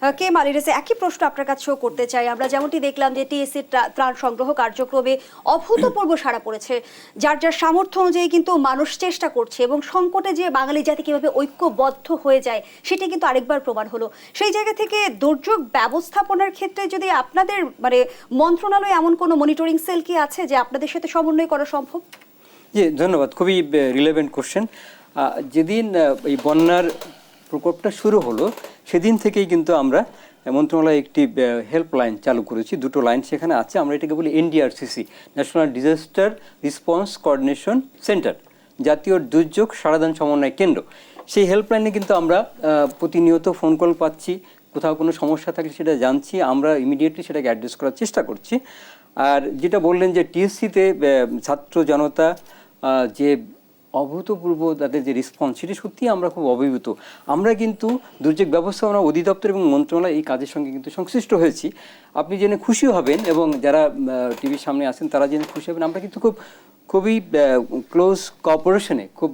K M Ali Reza, একই প্রশ্ন আপনার কাছেও করতে চাই। আমরা যেমনটি দেখলাম যে টিএসসি ত্রাণ সংগ্রহ কার্যক্রমে অভূতপূর্ব সাড়া পড়েছে, যার যার সামর্থ্য অনুযায়ী কিন্তু মানুষ চেষ্টা করছে, এবং সংকটে যে বাঙালি জাতি কিভাবে ঐক্যবদ্ধ হয়ে যায় সেটি কিন্তু আরেকবার প্রমাণ হলো। সেই জায়গা থেকে দুর্যোগ ব্যবস্থাপনার ক্ষেত্রে যদি আপনাদের মানে মন্ত্রণালয়ে এমন কোনো মনিটরিং সেল কি আছে যে আপনাদের সাথে সমন্বয় করা সম্ভব? জি, ধন্যবাদ। খুবই রিলেভেন্ট কোশ্চেন। যেদিন এই বন্যার প্রকোপটা শুরু হলো সেদিন থেকেই কিন্তু আমরা মন্ত্রণালয়ে একটি হেল্পলাইন চালু করেছি, দুটো লাইন সেখানে আছে। আমরা এটাকে বলি NDRCC, national disaster response coordination centre, জাতীয় দুর্যোগ সমাধান সমন্বয় কেন্দ্র। সেই হেল্পলাইনে কিন্তু আমরা প্রতিনিয়ত ফোন কল পাচ্ছি, কোথাও কোনো সমস্যা থাকলে সেটা জানছি, আমরা ইমিডিয়েটলি সেটাকে অ্যাড্রেস করার চেষ্টা করছি। আর যেটা বললেন যে টিএসসিতে ছাত্র জনতা যে অভূতপূর্ব তাদের যে রেসপন্স, সেটি সত্যিই আমরা খুব অভিভূত। আমরা কিন্তু দুর্যোগ ব্যবস্থাপনা অধিদপ্তর এবং মন্ত্রণালয় এই কাজের সঙ্গে কিন্তু সংশ্লিষ্ট হয়েছি। আপনি জেনে খুশি হবেন এবং যারা টিভির সামনে আছেন তারা জেনে খুশি হবেন, আমরা কিন্তু খুবই ক্লোজ কোঅপারেশনে, খুব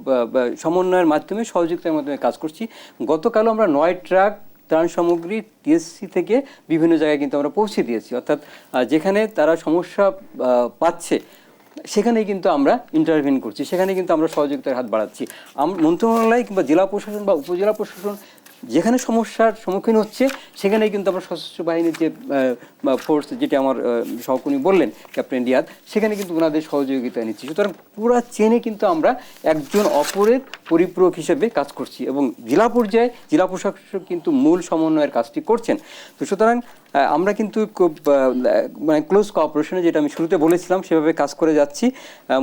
সমন্বয়ের মাধ্যমে, সহযোগিতার মাধ্যমে কাজ করছি। গতকালও আমরা 9 ট্রাক ত্রাণ সামগ্রী টিএসসি থেকে বিভিন্ন জায়গায় কিন্তু আমরা পৌঁছে দিয়েছি। অর্থাৎ যেখানে তারা সমস্যা পাচ্ছে সেখানেই কিন্তু আমরা ইন্টারভেন করছি, সেখানে কিন্তু আমরা সহযোগিতার হাত বাড়াচ্ছি। মন্ত্রণালয় কিংবা জেলা প্রশাসন বা উপজেলা প্রশাসন যেখানে সমস্যার সম্মুখীন হচ্ছে সেখানেই কিন্তু আমরা সশস্ত্র বাহিনীর যে ফোর্স, যেটি আমার সহকর্মী বললেন ক্যাপ্টেন রিয়াদ, সেখানে কিন্তু ওনাদের সহযোগিতা নিচ্ছি। সুতরাং পুরো চেনে কিন্তু আমরা একজন অপরের পরিপূরক হিসেবে কাজ করছি, এবং জেলা পর্যায়ে জেলা প্রশাসক কিন্তু মূল সমন্বয়ের কাজটি করছেন। তো সুতরাং আমরা কিন্তু খুব মানে ক্লোজ কোঅপারেশনে, যেটা আমি শুরুতে বলেছিলাম, সেভাবে কাজ করে যাচ্ছি।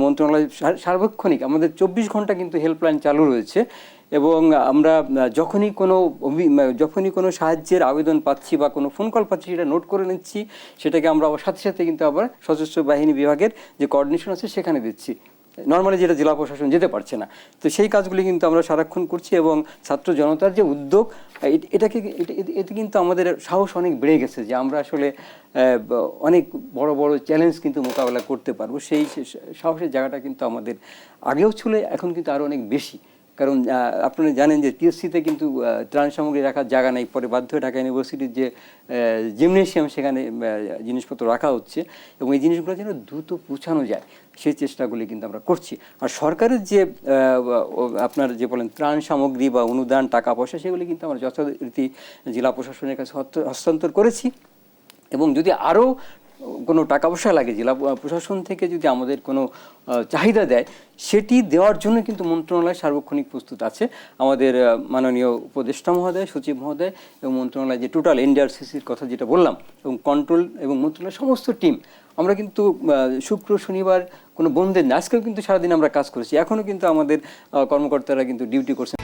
মন্ত্রণালয় সার্বক্ষণিক আমাদের 24 ঘন্টা কিন্তু হেল্পলাইন চালু রয়েছে, এবং আমরা যখনই কোনো সাহায্যের আবেদন পাচ্ছি বা কোনো ফোন কল পাচ্ছি সেটা নোট করে নিচ্ছি, সেটাকে আমরা আবার সাথে সাথে কিন্তু আবার সশস্ত্র বাহিনী বিভাগের যে কোঅর্ডিনেশন আছে সেখানে দিচ্ছি, নর্মালি যেটা জেলা প্রশাসন যেতে পারছে না। তো সেই কাজগুলি কিন্তু আমরা সারাক্ষণ করছি, এবং ছাত্র জনতার যে উদ্যোগ, এতে কিন্তু আমাদের সাহস অনেক বেড়ে গেছে যে আমরা আসলে অনেক বড় বড় চ্যালেঞ্জ কিন্তু মোকাবেলা করতে পারবো। সেই সাহসের জায়গাটা কিন্তু আমাদের আগেও ছিল, এখন কিন্তু আরও অনেক বেশি। কারণ আপনারা জানেন যে টিএসসিতে কিন্তু ত্রাণ সামগ্রী রাখার জায়গা নেই, পরে বাধ্য হয়ে ঢাকা ইউনিভার্সিটির যে জিমনেশিয়াম সেখানে জিনিসপত্র রাখা হচ্ছে, এবং এই জিনিসগুলো যেন দ্রুত পৌঁছানো যায় সেই চেষ্টাগুলি কিন্তু আমরা করছি। আর সরকারের যে আপনার যে বলেন ত্রাণ সামগ্রী বা অনুদান, টাকা পয়সা, সেগুলি কিন্তু আমরা যথারীতি জেলা প্রশাসনের কাছে হস্তান্তর করেছি, এবং যদি আরও কোনো টাকা পয়সা লাগে জেলা প্রশাসন থেকে যদি আমাদের কোনো চাহিদা দেয়, সেটি দেওয়ার জন্য কিন্তু মন্ত্রণালয় সার্বক্ষণিক প্রস্তুত আছে। আমাদের মাননীয় উপদেষ্টা মহোদয়, সচিব মহোদয় এবং মন্ত্রণালয় যে টোটাল এনডিআরসিসির কথা যেটা বললাম, এবং কন্ট্রোল এবং মন্ত্রণালয়ের সমস্ত টিম, আমরা কিন্তু শুক্র শনিবার কোনো বন্ধের না, আজকেও কিন্তু সারাদিন আমরা কাজ করেছি, এখনও কিন্তু আমাদের কর্মকর্তারা কিন্তু ডিউটি করছেন।